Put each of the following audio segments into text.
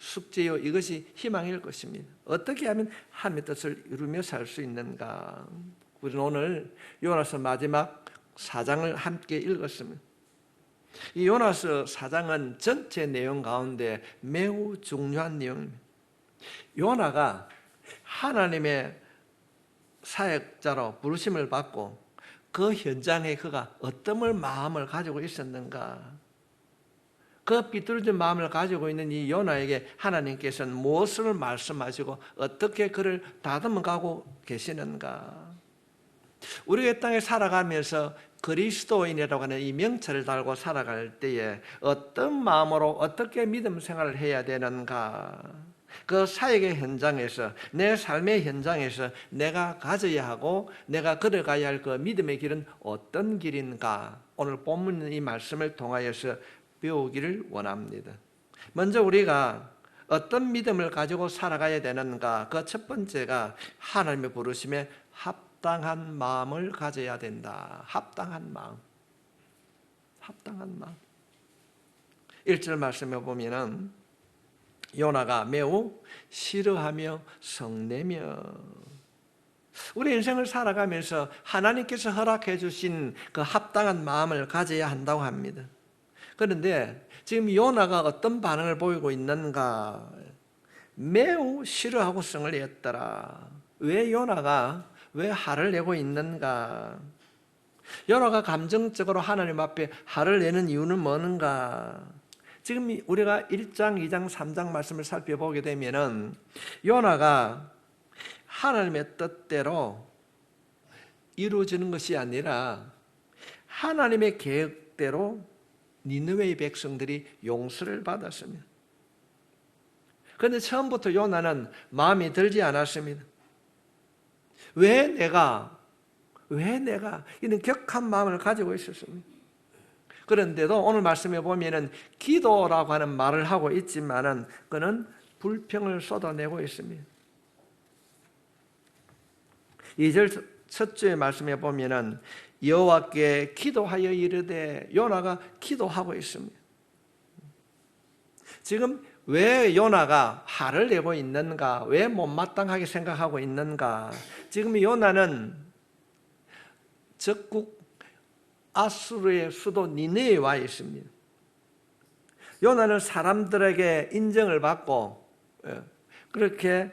숙제요, 이것이 희망일 것입니다. 어떻게 하면 하나님의 뜻을 이루며 살 수 있는가? 우리는 오늘 요나서 마지막 4장을 함께 읽었습니다. 이 요나서 4장은 전체 내용 가운데 매우 중요한 내용입니다. 요나가 하나님의 사역자로 부르심을 받고 그 현장에 그가 어떤 마음을 가지고 있었는가? 그 비뚤어진 마음을 가지고 있는 이 요나에게 하나님께서는 무엇을 말씀하시고 어떻게 그를 다듬어 가고 계시는가? 우리가 이 땅에 살아가면서 그리스도인이라고 하는 이 명찰을 달고 살아갈 때에 어떤 마음으로 어떻게 믿음 생활을 해야 되는가? 그 사역의 현장에서, 내 삶의 현장에서 내가 가져야 하고 내가 걸어가야 할 그 믿음의 길은 어떤 길인가? 오늘 본문 이 말씀을 통하여서 배우기를 원합니다. 먼저 우리가 어떤 믿음을 가지고 살아가야 되는가? 그 첫 번째가 하나님의 부르심에 합당한 마음을 가져야 된다. 합당한 마음. 합당한 마음. 1절 말씀에 보면은 요나가 매우 싫어하며 성내며, 우리 인생을 살아가면서 하나님께서 허락해 주신 그 합당한 마음을 가져야 한다고 합니다. 그런데 지금 요나가 어떤 반응을 보이고 있는가? 매우 싫어하고 성을 냈더라. 왜 요나가 왜 화를 내고 있는가? 요나가 감정적으로 하나님 앞에 화를 내는 이유는 뭐는가? 지금 우리가 1장, 2장, 3장 말씀을 살펴보게 되면은 요나가 하나님의 뜻대로 이루어지는 것이 아니라 하나님의 계획대로 니느웨의 백성들이 용서를 받았습니다. 그런데 처음부터 요나는 마음이 들지 않았습니다. 왜 내가 이런 격한 마음을 가지고 있었습니다. 그런데도 오늘 말씀에 보면은 기도라고 하는 말을 하고 있지만은 그는 불평을 쏟아내고 있습니다. 2절 첫 주의 말씀에 보면은 여호와께 기도하여 이르되, 요나가 기도하고 있습니다. 지금 왜 요나가 화를 내고 있는가? 왜 못마땅하게 생각하고 있는가? 지금 요나는 적국 아수르의 수도 니느웨에 와 있습니다. 요나는 사람들에게 인정을 받고 그렇게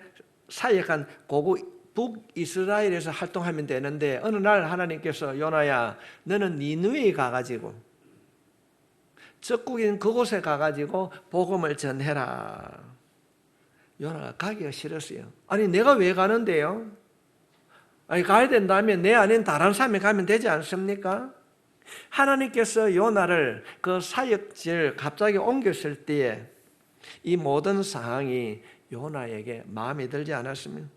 사역한 고국 북이스라엘에서 활동하면 되는데, 어느 날 하나님께서 요나야, 너는 니느웨에 가가지고 적국인 그곳에 가가지고 복음을 전해라. 요나가 가기가 싫었어요. 아니 내가 왜 가는데요? 아니 가야 된다면 내 아닌 다른 사람이 가면 되지 않습니까? 하나님께서 요나를 그 사역지를 갑자기 옮겼을 때에 이 모든 상황이 요나에게 마음에 들지 않았습니다.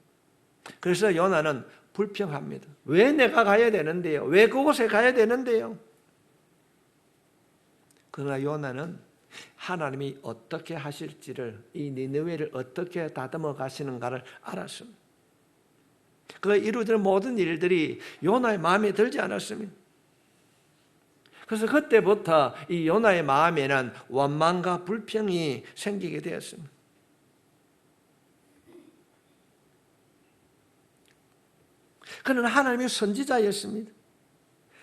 그래서 요나는 불평합니다. 왜 내가 가야 되는데요? 왜 그곳에 가야 되는데요? 그러나 요나는 하나님이 어떻게 하실지를, 이 니느웨를 어떻게 다듬어 가시는가를 알았습니다. 그 이루어지는 모든 일들이 요나의 마음에 들지 않았습니다. 그래서 그때부터 이 요나의 마음에는 원망과 불평이 생기게 되었습니다. 그는 하나님의 선지자였습니다.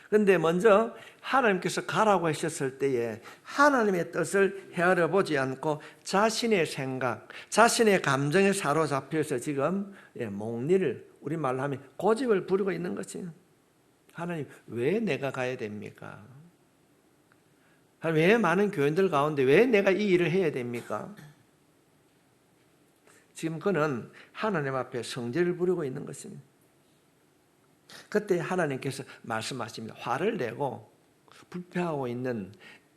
그런데 먼저 하나님께서 가라고 하셨을 때에 하나님의 뜻을 헤아려 보지 않고 자신의 생각, 자신의 감정에 사로잡혀서 지금 목리를, 우리말로 하면 고집을 부리고 있는 것이에요. 하나님, 왜 내가 가야 됩니까? 왜 많은 교인들 가운데 왜 내가 이 일을 해야 됩니까? 지금 그는 하나님 앞에 성질을 부리고 있는 것입니다. 그때 하나님께서 말씀하십니다. 화를 내고 불평하고 있는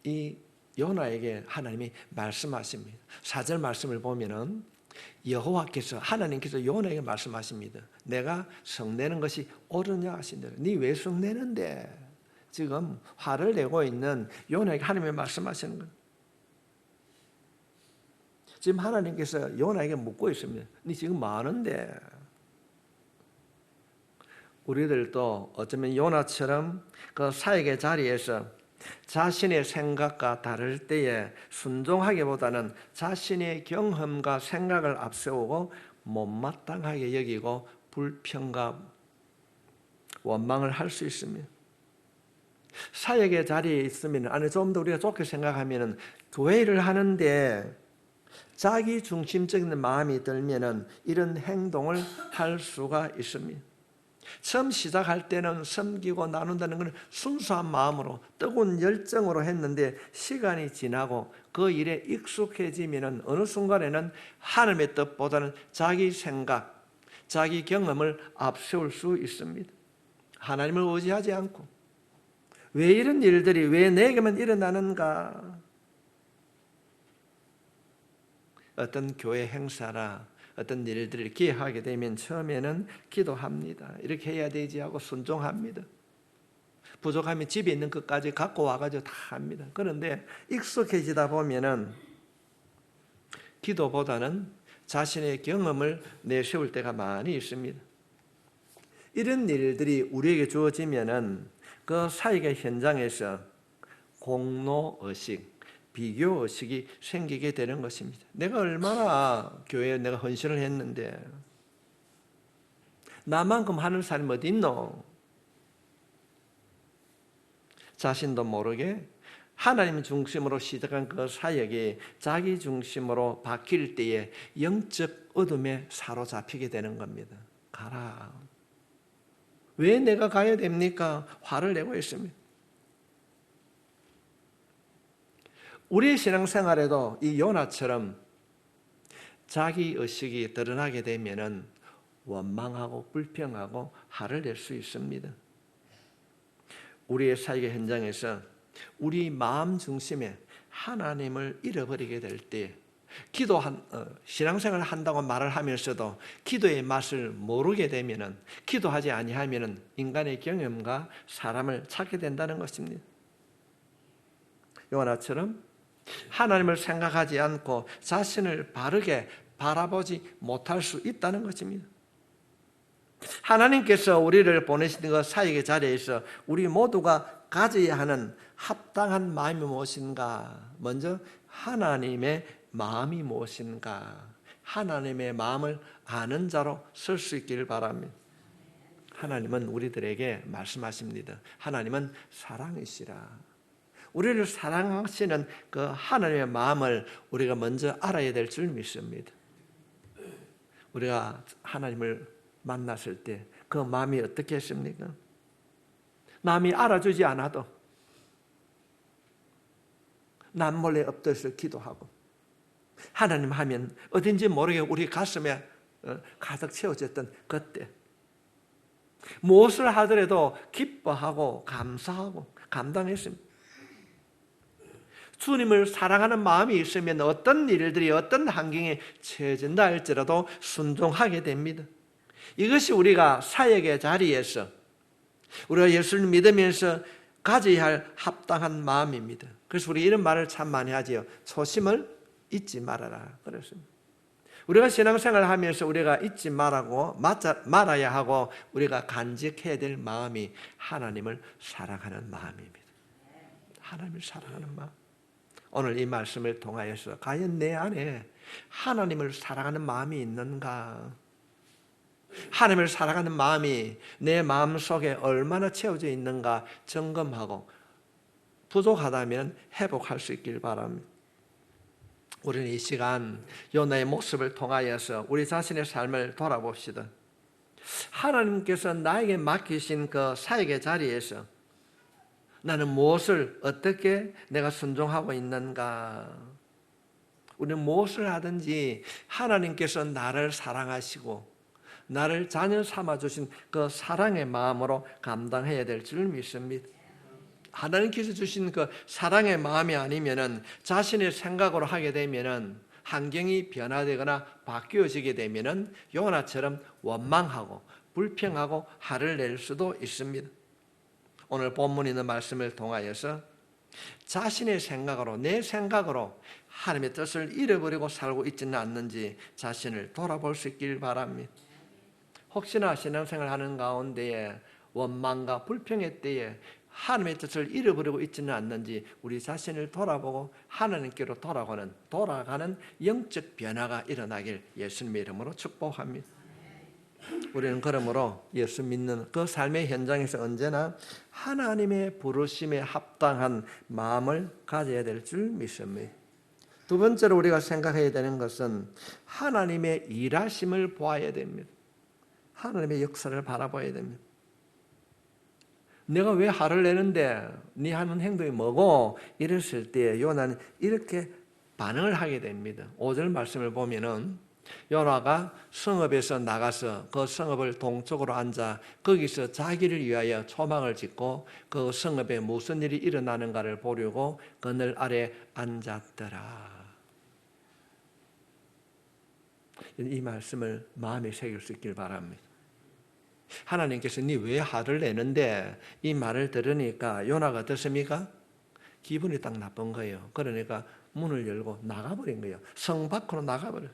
이 요나에게 하나님이 말씀하십니다. 4절 말씀을 보면은 여호와께서, 하나님께서 요나에게 말씀하십니다. 내가 성내는 것이 옳으냐 하신대로. 네 왜 성내는데? 지금 화를 내고 있는 요나에게 하나님이 말씀하시는 거예요. 지금 하나님께서 요나에게 묻고 있습니다. 네 지금 뭐 하는데? 우리들도 어쩌면 요나처럼 그 사역의 자리에서 자신의 생각과 다를 때에 순종하기보다는 자신의 경험과 생각을 앞세우고 못마땅하게 여기고 불평과 원망을 할 수 있습니다. 사역의 자리에 있으면 아니 좀 더 우리가 좋게 생각하면은 교회 일을 하는데 자기 중심적인 마음이 들면은 이런 행동을 할 수가 있습니다. 처음 시작할 때는 섬기고 나눈다는 것은 순수한 마음으로 뜨거운 열정으로 했는데 시간이 지나고 그 일에 익숙해지면은 어느 순간에는 하나님의 뜻보다는 자기 생각, 자기 경험을 앞세울 수 있습니다. 하나님을 의지하지 않고 왜 이런 일들이 왜 내게만 일어나는가? 어떤 교회 행사나 어떤 일들을 기획하게 되면 처음에는 기도합니다. 이렇게 해야 되지 하고 순종합니다. 부족하면 집에 있는 것까지 갖고 와가지고 다 합니다. 그런데 익숙해지다 보면은 기도보다는 자신의 경험을 내세울 때가 많이 있습니다. 이런 일들이 우리에게 주어지면은 그 사역의 현장에서 공로의식, 비교의식이 생기게 되는 것입니다. 내가 얼마나 교회에 내가 헌신을 했는데 나만큼 하는 사람이 어디 있노? 자신도 모르게 하나님 중심으로 시작한 그 사역이 자기 중심으로 바뀔 때에 영적 어둠에 사로잡히게 되는 겁니다. 가라. 왜 내가 가야 됩니까? 화를 내고 있습니다. 우리의 신앙생활에도 이 요나처럼 자기 의식이 드러나게 되면은 원망하고 불평하고 화를 낼 수 있습니다. 우리의 사역의 현장에서 우리 마음 중심에 하나님을 잃어버리게 될 때 신앙생활을 한다고 말을 하면서도 기도의 맛을 모르게 되면은 기도하지 아니하면은 인간의 경험과 사람을 찾게 된다는 것입니다. 요나처럼 하나님을 생각하지 않고 자신을 바르게 바라보지 못할 수 있다는 것입니다. 하나님께서 우리를 보내신 그 사역의 자리에서 우리 모두가 가져야 하는 합당한 마음이 무엇인가? 먼저 하나님의 마음이 무엇인가? 하나님의 마음을 아는 자로 설 수 있기를 바랍니다. 하나님은 우리들에게 말씀하십니다. 하나님은 사랑이시라. 우리를 사랑하시는 그 하나님의 마음을 우리가 먼저 알아야 될 줄 믿습니다. 우리가 하나님을 만났을 때 그 마음이 어떻게 했습니까? 남이 알아주지 않아도 남몰래 엎드려서 기도하고 하나님 하면 어딘지 모르게 우리 가슴에 가득 채워졌던 그때 무엇을 하더라도 기뻐하고 감사하고 감당했습니다. 주님을 사랑하는 마음이 있으면 어떤 일들이 어떤 환경에 처해진다 할지라도 순종하게 됩니다. 이것이 우리가 사역의 자리에서 우리가 예수를 믿으면서 가져야 할 합당한 마음입니다. 그래서 우리 이런 말을 참 많이 하지요. 초심을 잊지 말아라 그랬습니다. 우리가 신앙생활을 하면서 우리가 잊지 말아야 하고 우리가 간직해야 될 마음이 하나님을 사랑하는 마음입니다. 하나님을 사랑하는 마음. 오늘 이 말씀을 통하여서 과연 내 안에 하나님을 사랑하는 마음이 있는가? 하나님을 사랑하는 마음이 내 마음속에 얼마나 채워져 있는가 점검하고 부족하다면 회복할 수 있길 바랍니다. 우리는 이 시간 요나의 모습을 통하여서 우리 자신의 삶을 돌아봅시다. 하나님께서 나에게 맡기신 그 사역의 자리에서 나는 무엇을 어떻게 내가 순종하고 있는가? 우리는 무엇을 하든지 하나님께서 나를 사랑하시고 나를 자녀 삼아주신 그 사랑의 마음으로 감당해야 될 줄 믿습니다. 하나님께서 주신 그 사랑의 마음이 아니면은 자신의 생각으로 하게 되면은 환경이 변화되거나 바뀌어지게 되면은 요나처럼 원망하고 불평하고 화를 낼 수도 있습니다. 오늘 본문에 있는 말씀을 통하여서 자신의 생각으로 내 생각으로 하나님의 뜻을 잃어버리고 살고 있지는 않는지 자신을 돌아볼 수 있길 바랍니다. 혹시나 신앙생활 하는 가운데에 원망과 불평의 때에 하나님의 뜻을 잃어버리고 있지는 않는지 우리 자신을 돌아보고 하나님께로 돌아가는 영적 변화가 일어나길 예수님의 이름으로 축복합니다. 우리는 그러므로 예수 믿는 그 삶의 현장에서 언제나 하나님의 부르심에 합당한 마음을 가져야 될 줄 믿습니다. 두 번째로 우리가 생각해야 되는 것은 하나님의 일하심을 보아야 됩니다. 하나님의 역사를 바라봐야 됩니다. 내가 왜 화를 내는데 네 하는 행동이 뭐고? 이랬을 때 요나는 이렇게 반응을 하게 됩니다. 5절 말씀을 보면은 요나가 성읍에서 나가서 그 성읍을 동쪽으로 앉아 거기서 자기를 위하여 초막을 짓고 그 성읍에 무슨 일이 일어나는가를 보려고 그늘 아래 앉았더라. 이 말씀을 마음에 새길 수 있길 바랍니다. 하나님께서 네 왜 화를 내는데 이 말을 들으니까 요나가 어떻습니까? 기분이 딱 나쁜 거예요. 그러니까 문을 열고 나가버린 거예요. 성 밖으로 나가버려.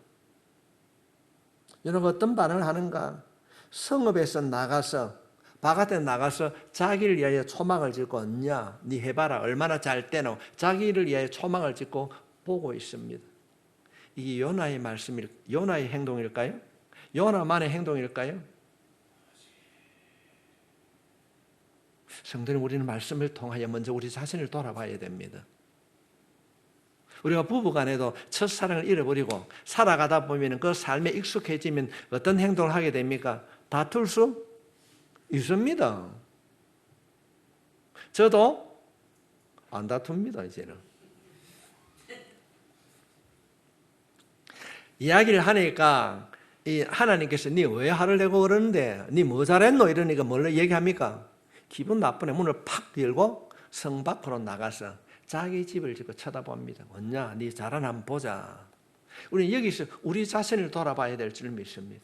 요나가 어떤 반응을 하는가? 성읍에서 나가서 바깥에 나가서 자기를 위하여 초막을 짓고 언냐 네 해봐라 얼마나 잘 때노 자기를 위하여 초막을 짓고 보고 있습니다. 이게 요나의 요나의 행동일까요? 요나만의 행동일까요? 성도님, 우리는 말씀을 통하여 먼저 우리 자신을 돌아봐야 됩니다. 우리가 부부간에도 첫사랑을 잃어버리고 살아가다 보면 그 삶에 익숙해지면 어떤 행동을 하게 됩니까? 다툴 수 있습니다. 저도 안 다툽니다, 이제는. 이야기를 하니까 하나님께서 네 왜 화를 내고 그러는데 네 뭐 잘했노? 이러니까 뭘 얘기합니까? 기분 나쁘네. 문을 팍 열고 성 밖으로 나가서 자기 집을 짓고 쳐다봅니다. 언냐, 네 잘하나 한번 보자. 우리는 여기서 우리 자신을 돌아봐야 될 줄 믿습니다.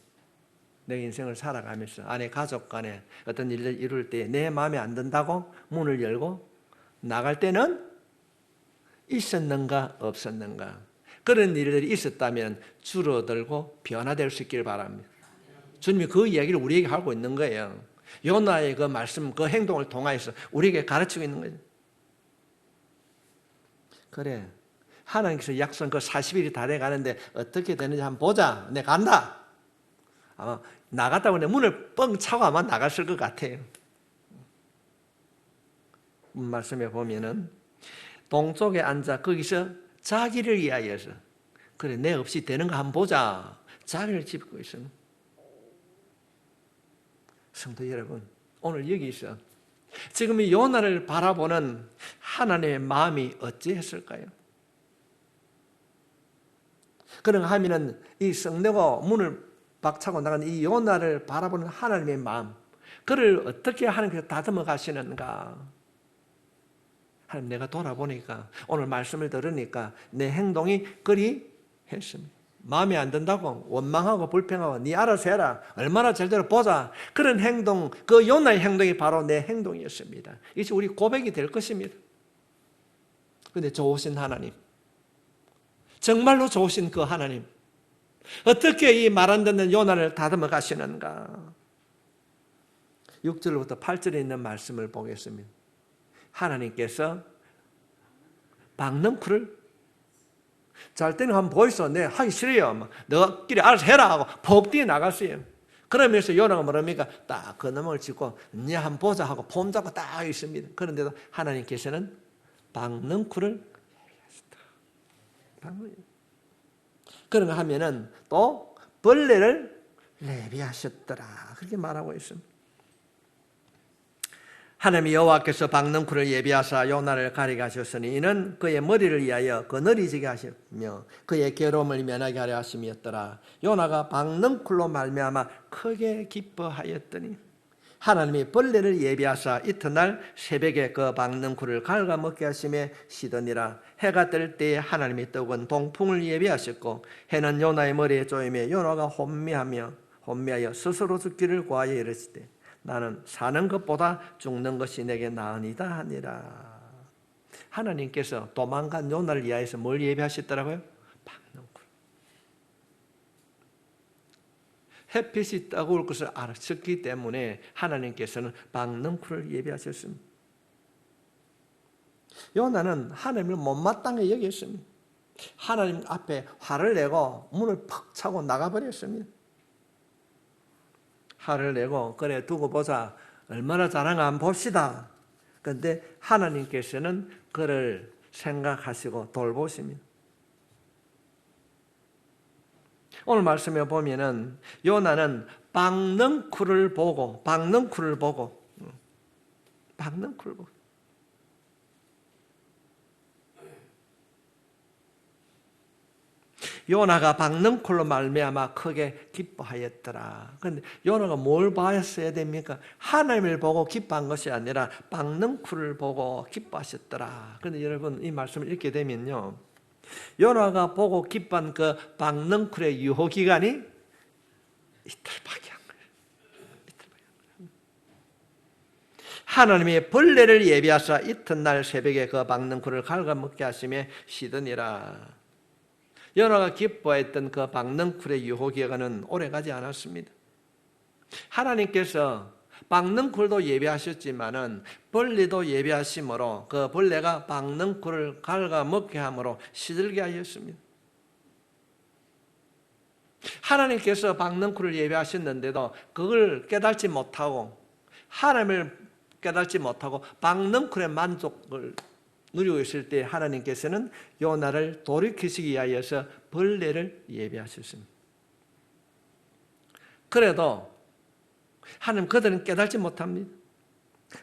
내 인생을 살아가면서 아내 가족 간에 어떤 일을 이룰 때 내 마음에 안 든다고 문을 열고 나갈 때는 있었는가 없었는가. 그런 일들이 있었다면 줄어들고 변화될 수 있길 바랍니다. 주님이 그 이야기를 우리에게 하고 있는 거예요. 요나의 그 말씀, 그 행동을 통하여서 우리에게 가르치고 있는 거죠. 그래, 하나님께서 약속 그 40일이 다 돼가는데 어떻게 되는지 한번 보자. 내가 간다. 아마 나갔다 보니 문을 뻥 차고 아마 나갔을 것 같아요. 말씀에 보면은 동쪽에 앉아 거기서 자기를 위하여서 그래 내 없이 되는 거 한번 보자. 자리를 짚고 있습니다. 성도 여러분, 오늘 여기서 지금 이 요나를 바라보는 하나님의 마음이 어찌했을까요? 그런가 하면은 이 성내고 문을 박차고 나간 이 요나를 바라보는 하나님의 마음, 그를 어떻게 하나님께서 다듬어 가시는가? 하나님, 내가 돌아보니까 오늘 말씀을 들으니까 내 행동이 그리 했습니다. 마음에 안 든다고 원망하고 불평하고 네 알아서 해라 얼마나 잘되나 보자, 그런 행동, 그 요나의 행동이 바로 내 행동이었습니다. 이것이 우리 고백이 될 것입니다. 그런데 좋으신 하나님, 정말로 좋으신 그 하나님, 어떻게 이 말 안 듣는 요나를 다듬어 가시는가? 6절부터 8절에 있는 말씀을 보겠습니다. 하나님께서 박넝쿨을 잘 때는 한번 보이소. 내 하기 싫어요. 너끼리 알아서 해라 하고 폭 뛰어 나갔어요. 그러면서 요나가 뭐랍니까? 딱 그 너머를 짚고 네 한번 보자 하고 폼 잡고 딱 있습니다. 그런데도 하나님께서는 박넝쿨을 그런가 하면은 또 벌레를 예비하셨더라 그렇게 말하고 있습니다. 하나님 여호와께서 박넝쿨을 예비하사 요나를 가리게 하셨으니 이는 그의 머리를 위하여 그늘이지게 하셨며 그의 괴로움을 면하게 하려 하심이었더라. 요나가 박넝쿨로 말미암아 크게 기뻐하였더니 하나님이 벌레를 예비하사 이튿날 새벽에 그 박넝쿨을 갉아먹게 하심에 시더니라. 해가 뜰 때에 하나님이 뜨거운 동풍을 예비하셨고 해는 요나의 머리에 쪼이며 요나가 혼미하여 스스로 죽기를 구하여 이르시되 나는 사는 것보다 죽는 것이 내게 나으니다 하니라. 하나님께서 도망간 요나를 위하여서 뭘 예비하셨더라고요? 박넝쿨. 햇빛이 뜨거울 것을 알았기 때문에 하나님께서는 박넝쿨을 예비하셨습니다. 요나는 하나님을 못마땅히 여겼습니다. 하나님 앞에 화를 내고 문을 퍽 차고 나가버렸습니다. 화를 내고 그래 두고 보자. 얼마나 잘하는가 한번 봅시다. 그런데 하나님께서는 그를 생각하시고 돌보십니다. 오늘 말씀에 보면은 요나는 박넝쿨을 보고 요나가 박넝쿨로 말미암아 크게 기뻐하였더라. 그런데 요나가 뭘 봤어야 됩니까? 하나님을 보고 기뻐한 것이 아니라 박넝쿨을 보고 기뻐하셨더라. 그런데 여러분 이 말씀을 읽게 되면요, 요나가 보고 기뻐한 그 박넝쿨의 유효 기간이 이틀밖에 안 거예요. 하나님이 벌레를 예비하사 이튿날 새벽에 그 박넝쿨을 갉아먹게 하시며 시드니라. 요나가 기뻐했던 그 박넝쿨의 유효 기간은 오래가지 않았습니다. 하나님께서 박넝쿨도 예비하셨지만은 벌레도 예비하심으로 그 벌레가 박넝쿨을 갉아먹게 함으로 시들게 하였습니다. 하나님께서 박넝쿨을 예비하셨는데도 그걸 깨닫지 못하고 하나님을 깨닫지 못하고 박넝쿨의 만족을 누리고 있을 때 하나님께서는 요나를 돌이키시기 위하여서 벌레를 예비하셨습니다. 그래도 하나님 그들은 깨닫지 못합니다.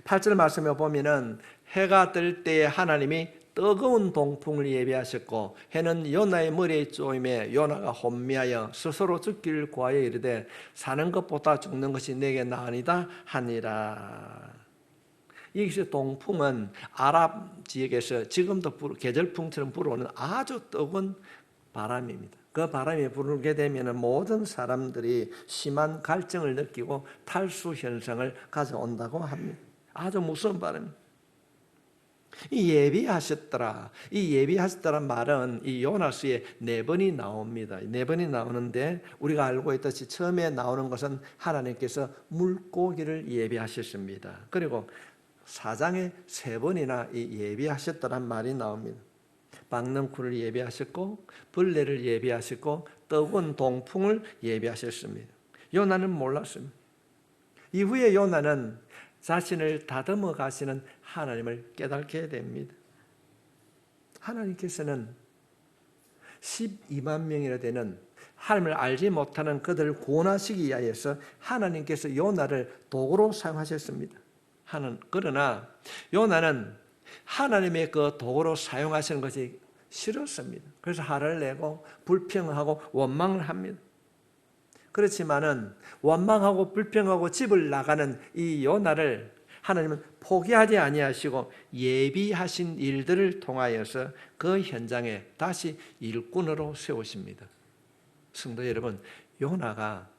8절 말씀에 보면은 해가 뜰 때에 하나님이 뜨거운 동풍을 예비하셨고 해는 요나의 머리에 쪼임에 요나가 혼미하여 스스로 죽기를 구하여 이르되 사는 것보다 죽는 것이 내게 나으니다 하니라. 여기서 동풍은 아랍 지역에서 지금도 계절풍처럼 불어오는 아주 뜨거운 바람입니다. 그 바람이 불게 되면 모든 사람들이 심한 갈증을 느끼고 탈수 현상을 가져온다고 합니다. 아주 무서운 바람입니다. 이 예비하셨더란 말은 이 요나서에 4번이 나옵니다. 4번이 나오는데 우리가 알고 있듯이 처음에 나오는 것은 하나님께서 물고기를 예비하셨습니다. 그리고 4장에 3번이나 이 예비하셨더란 말이 나옵니다. 박넝쿨을 예비하셨고 벌레를 예비하셨고 뜨거운 동풍을 예비하셨습니다. 요나는 몰랐습니다. 이후에 요나는 자신을 다듬어 가시는 하나님을 깨닫게 됩니다. 하나님께서는 12만 명이나 되는 하나님을 알지 못하는 그들을 구원하시기 위하여서 하나님께서 요나를 도구로 사용하셨습니다. 그러나 요나는 하나님의 그 도구로 사용하시는 것이 싫었습니다. 그래서 화를 내고 불평하고 원망을 합니다. 그렇지만은 원망하고 불평하고 집을 나가는 이 요나를 하나님은 포기하지 아니하시고 예비하신 일들을 통하여서 그 현장에 다시 일꾼으로 세우십니다. 성도 여러분, 요나가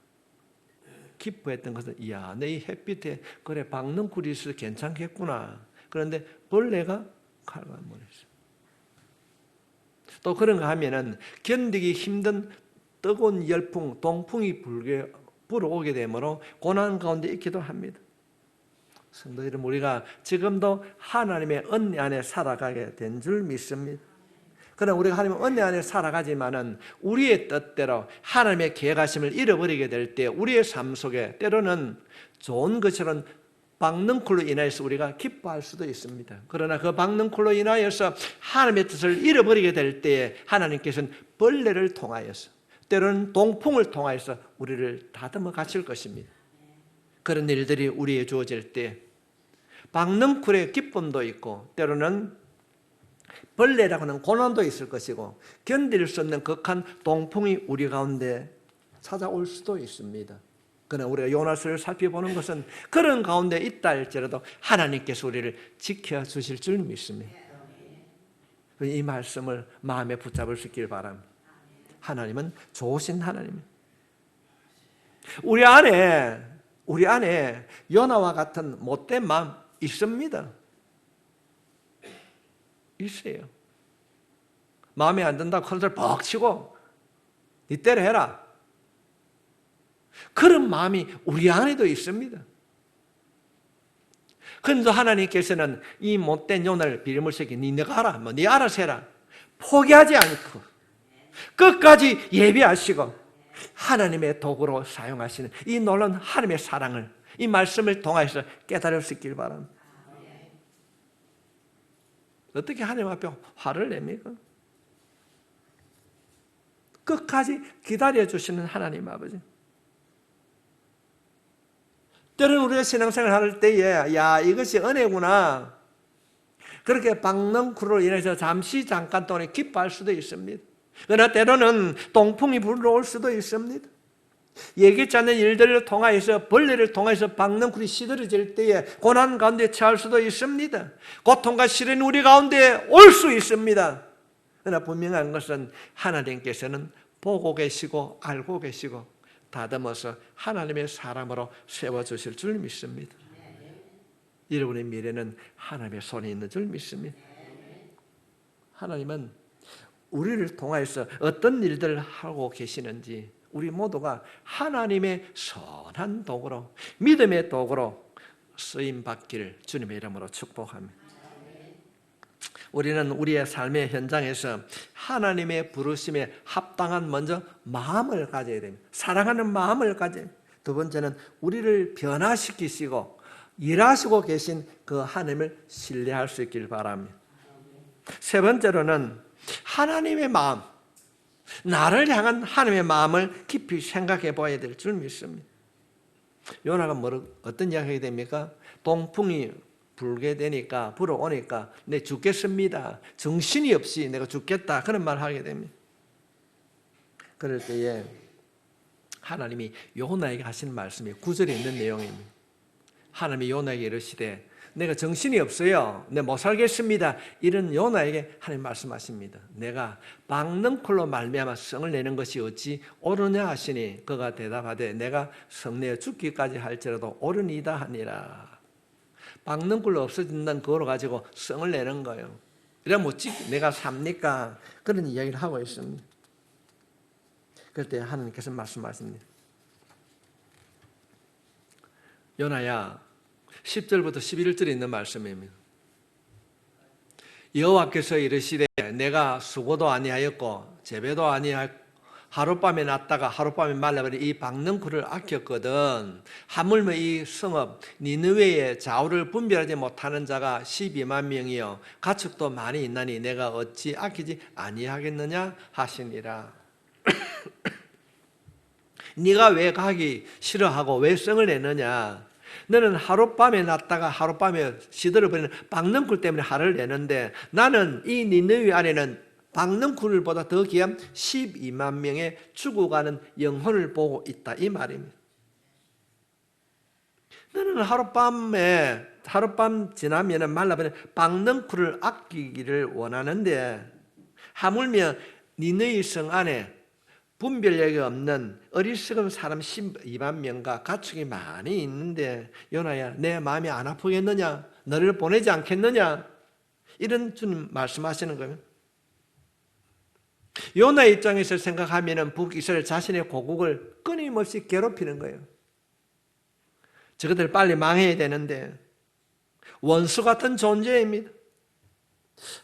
기뻐했던 것은 이야, 내 이 햇빛에 그래 박넝쿨이 있어서 괜찮겠구나. 그런데 벌레가 갉아먹었어요. 또 그런가 하면은 견디기 힘든 뜨거운 열풍, 동풍이 불어오게 되므로 고난 가운데 있기도 합니다. 성도 여러분, 우리가 지금도 하나님의 은혜 안에 살아가게 된 줄 믿습니다. 그러나 우리가 하나님의 은혜 안에 살아가지만은 우리의 뜻대로 하나님의 계획하심을 잃어버리게 될 때 우리의 삶 속에 때로는 좋은 것처럼 박넝쿨로 인하여서 우리가 기뻐할 수도 있습니다. 그러나 그 박넝쿨로 인하여서 하나님의 뜻을 잃어버리게 될 때에 하나님께서는 벌레를 통하여서 때로는 동풍을 통하여서 우리를 다듬어 가실 것입니다. 그런 일들이 우리에게 주어질 때 박넝쿨의 기쁨도 있고 때로는 벌레라고 하는 고난도 있을 것이고 견딜 수 없는 극한 동풍이 우리 가운데 찾아올 수도 있습니다. 그러나 우리가 요나서를 살펴보는 것은 그런 가운데 있다 할지라도 하나님께서 우리를 지켜주실 줄 믿습니다. 이 말씀을 마음에 붙잡을 수 있길 바랍니다. 하나님은 좋으신 하나님입니다. 우리 안에 요나와 같은 못된 마음 있습니다. 있어요. 마음에 안 든다고 큰소리 퍽 치고 니 때려 해라. 그런 마음이 우리 안에도 있습니다. 그런데 하나님께서는 이 못된 요나를 비름을 새기 네가 알아, 네 알아서 해라. 포기하지 않고 끝까지 예비하시고 하나님의 도구로 사용하시는 이 놀라운 하나님의 사랑을 이 말씀을 통해서 깨달을 수 있길 바랍니다. 어떻게 하나님 앞에 화를 냅니까? 끝까지 기다려주시는 하나님 아버지. 때로는 우리가 신앙생활 할 때에 야 이것이 은혜구나 그렇게 박넝쿨로 인해서 잠깐 동안에 기뻐할 수도 있습니다. 그러나 때로는 동풍이 불어올 수도 있습니다. 예기치 않는 일들을 통하여서 벌레를 통해서 박넝쿨이 시들어질 때에 고난 가운데 처할 수도 있습니다. 고통과 시련이 우리 가운데 올 수 있습니다. 그러나 분명한 것은 하나님께서는 보고 계시고 알고 계시고 다듬어서 하나님의 사람으로 세워주실 줄 믿습니다. 여러분의 미래는 하나님의 손에 있는 줄 믿습니다. 하나님은 우리를 통해서 어떤 일들을 하고 계시는지 우리 모두가 하나님의 선한 도구로 믿음의 도구로 쓰임받기를 주님의 이름으로 축복합니다. 우리는 우리의 삶의 현장에서 하나님의 부르심에 합당한 먼저 마음을 가져야 됩니다. 사랑하는 마음을 가져야 됩니다. 두 번째는 우리를 변화시키시고 일하시고 계신 그 하나님을 신뢰할 수 있길 바랍니다. 세 번째로는 하나님의 마음, 나를 향한 하나님의 마음을 깊이 생각해 봐야 될 줄 믿습니다. 요나가 어떤 이야기가 됩니까? 동풍이 불게 되니까 불어오니까 내 죽겠습니다. 정신이 없이 내가 죽겠다 그런 말을 하게 됩니다. 그럴 때에 하나님이 요나에게 하시는 말씀이 9절에 있는 내용입니다. 하나님이 요나에게 이르시되 내가 정신이 없어요. 내가 못 살겠습니다. 이런 요나에게 하나님 말씀하십니다. 내가 박넝쿨로 말미암아 성을 내는 것이 어찌 옳으냐 하시니 그가 대답하되 내가 성내어 죽기까지 할지라도 옳으니이다 하니라. 박넝쿨로 없어진다는 그거로 가지고 성을 내는 거예요. 이래 어찌 내가 삽니까? 그런 이야기를 하고 있습니다. 그럴 때 하나님께서 말씀하십니다. 요나야 10절부터 11절에 있는 말씀입니다. 여호와께서 이르시되 내가 수고도 아니하였고 재배도 아니하였고 하룻밤에 났다가 하룻밤에 말라버린 이 박넝쿨을 아꼈거든. 하물며 이 성읍 니느웨의 좌우를 분별하지 못하는 자가 12만 명이요 가축도 많이 있나니 내가 어찌 아끼지 아니하겠느냐 하시니라. 네가 왜 가기 싫어하고 왜 성을 내느냐? 너는 하룻밤에 났다가 하룻밤에 시들어버리는 박넝쿨 때문에 화를 내는데 나는 이 니느웨 안에는 박넝쿨보다 더 귀한 12만 명의 죽어가는 영혼을 보고 있다 이 말입니다. 너는 하룻밤 지나면 말라버린 박넝쿨을 아끼기를 원하는데 하물며 니느웨 성 안에 분별력이 없는 어리석은 사람 12만 명과 가축이 많이 있는데 요나야 내 마음이 안 아프겠느냐? 너를 보내지 않겠느냐? 이런 주님 말씀하시는 거예요. 요나의 입장에서 생각하면 북이스라엘 자신의 고국을 끊임없이 괴롭히는 거예요. 저것들 빨리 망해야 되는데 원수 같은 존재입니다.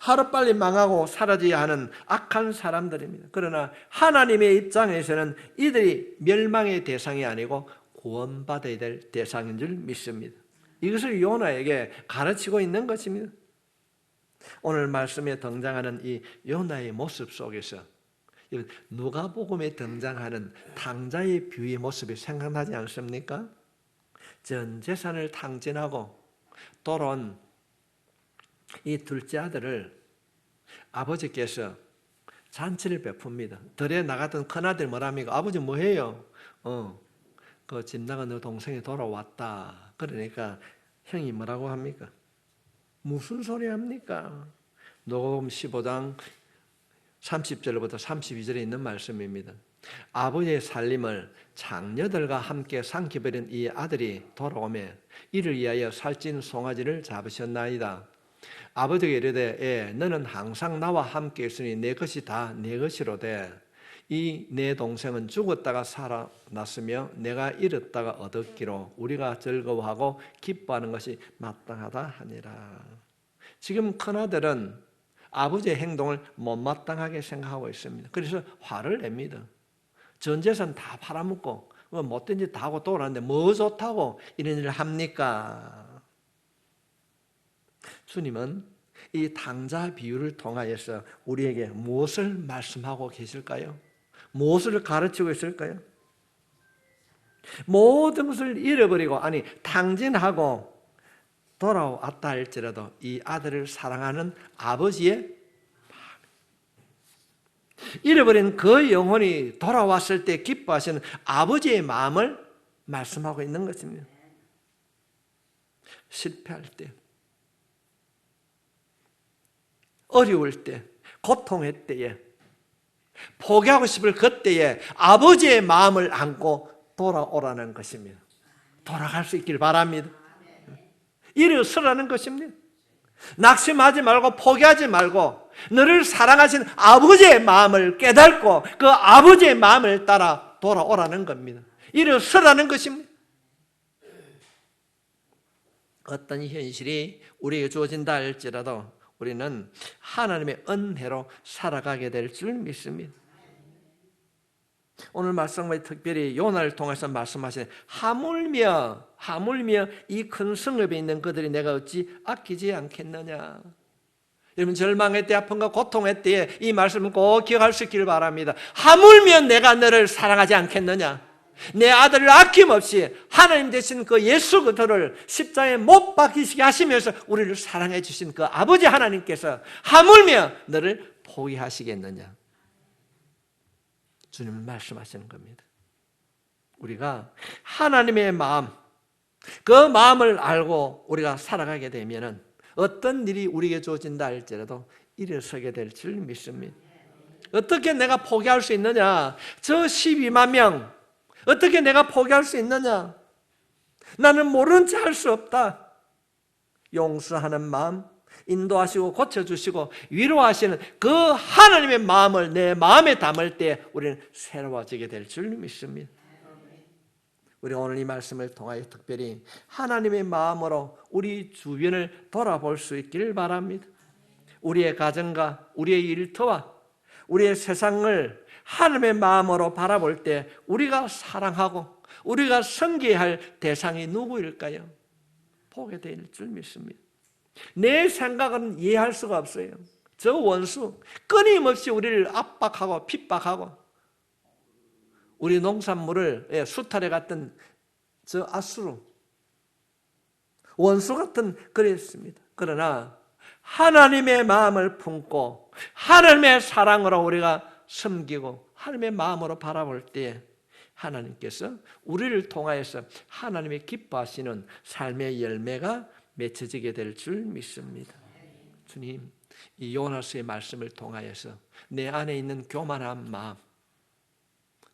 하루빨리 망하고 사라져야 하는 악한 사람들입니다. 그러나 하나님의 입장에서는 이들이 멸망의 대상이 아니고 구원받아야 될 대상인 줄 믿습니다. 이것을 요나에게 가르치고 있는 것입니다. 오늘 말씀에 등장하는 이 요나의 모습 속에서 누가복음에 등장하는 탕자의 비유의 모습이 생각나지 않습니까? 전 재산을 탕진하고 돌아온 이 둘째 아들을 아버지께서 잔치를 베풉니다. 들에 나갔던 큰아들 뭐랍니까? 아버지 뭐해요? 그 집 나간 너 동생이 돌아왔다. 그러니까 형이 뭐라고 합니까? 무슨 소리 합니까? 누가복음 15장 30절부터 32절에 있는 말씀입니다. 아버지의 살림을 장녀들과 함께 삼켜버린 이 아들이 돌아오매 이를 위하여 살찐 송아지를 잡으셨나이다. 아버지가 이르되 너는 항상 나와 함께 있으니 내 것이 다 내 것이로되 이 내 동생은 죽었다가 살아났으며 내가 잃었다가 얻었기로 우리가 즐거워하고 기뻐하는 것이 마땅하다 하니라. 지금 큰아들은 아버지의 행동을 못마땅하게 생각하고 있습니다. 그래서 화를 냅니다. 전 재산 다 팔아먹고 못된 짓 다 하고 돌아왔는데 뭐 좋다고 이런 일을 합니까? 주님은 이 탕자 비유를 통하여서 우리에게 무엇을 말씀하고 계실까요? 무엇을 가르치고 있을까요? 모든 것을 잃어버리고 탕진하고 돌아왔다 할지라도 이 아들을 사랑하는 아버지의 잃어버린 그 영혼이 돌아왔을 때 기뻐하시는 아버지의 마음을 말씀하고 있는 것입니다. 실패할 때, 어려울 때, 고통의 때에, 포기하고 싶을 그때에 아버지의 마음을 안고 돌아오라는 것입니다. 돌아갈 수 있길 바랍니다. 일어서라는 것입니다. 낙심하지 말고 포기하지 말고 너를 사랑하신 아버지의 마음을 깨닫고 그 아버지의 마음을 따라 돌아오라는 겁니다. 일어서라는 것입니다. 어떤 현실이 우리에게 주어진다 할지라도 우리는 하나님의 은혜로 살아가게 될 줄 믿습니다. 오늘 말씀에 특별히 요나를 통해서 말씀하신 하물며 이 큰 성읍에 있는 그들이 내가 어찌 아끼지 않겠느냐. 여러분 절망의 때 아픔과 고통의 때에 이 말씀을 꼭 기억할 수 있기를 바랍니다. 하물며 내가 너를 사랑하지 않겠느냐. 내 아들을 아낌없이 하나님 되신 그 예수 그리스도를 십자가에 못 박히시게 하시면서 우리를 사랑해 주신 그 아버지 하나님께서 하물며 너를 포기하시겠느냐. 주님은 말씀하시는 겁니다. 우리가 하나님의 마음, 그 마음을 알고 우리가 살아가게 되면 어떤 일이 우리에게 주어진다 할지라도 일어서게 될 줄 믿습니다. 어떻게 내가 포기할 수 있느냐? 저 12만 명 어떻게 내가 포기할 수 있느냐? 나는 모른 체 할 수 없다. 용서하는 마음, 인도하시고 고쳐주시고 위로하시는 그 하나님의 마음을 내 마음에 담을 때 우리는 새로워지게 될 줄 믿습니다. 우리 오늘 이 말씀을 통하여 특별히 하나님의 마음으로 우리 주변을 돌아볼 수 있기를 바랍니다. 우리의 가정과 우리의 일터와 우리의 세상을 하나님의 마음으로 바라볼 때 우리가 사랑하고 우리가 섬겨야 할 대상이 누구일까요? 보게 될 줄 믿습니다. 내 생각은 이해할 수가 없어요. 저 원수 끊임없이 우리를 압박하고 핍박하고 우리 농산물을 수탈해 갔던 저 아수르 원수 같은 그랬습니다. 그러나 하나님의 마음을 품고 하나님의 사랑으로 우리가 섬기고 하나님의 마음으로 바라볼 때 하나님께서 우리를 통하여서 하나님의 기뻐하시는 삶의 열매가 맺혀지게 될 줄 믿습니다. 주님, 이 요나서의 말씀을 통하여서 내 안에 있는 교만한 마음,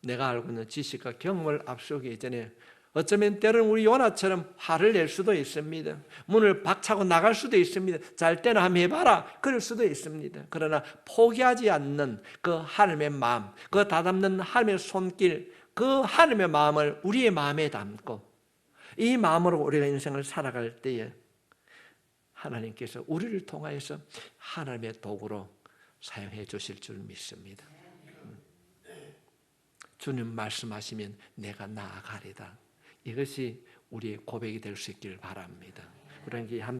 내가 알고 있는 지식과 경험을 앞서기 전에 어쩌면 때로는 우리 요나처럼 화를 낼 수도 있습니다. 문을 박차고 나갈 수도 있습니다. 잘 때는 한번 해봐라 그럴 수도 있습니다. 그러나 포기하지 않는 그 하나님의 마음, 그 다잡는 하나님의 손길, 그 하나님의 마음을 우리의 마음에 담고 이 마음으로 우리가 인생을 살아갈 때에 하나님께서 우리를 통하여서 하나님의 도구로 사용해 주실 줄 믿습니다. 주님 말씀하시면 내가 나아가리다. 이것이 우리의 고백이 될 수 있기를 바랍니다. 그러니까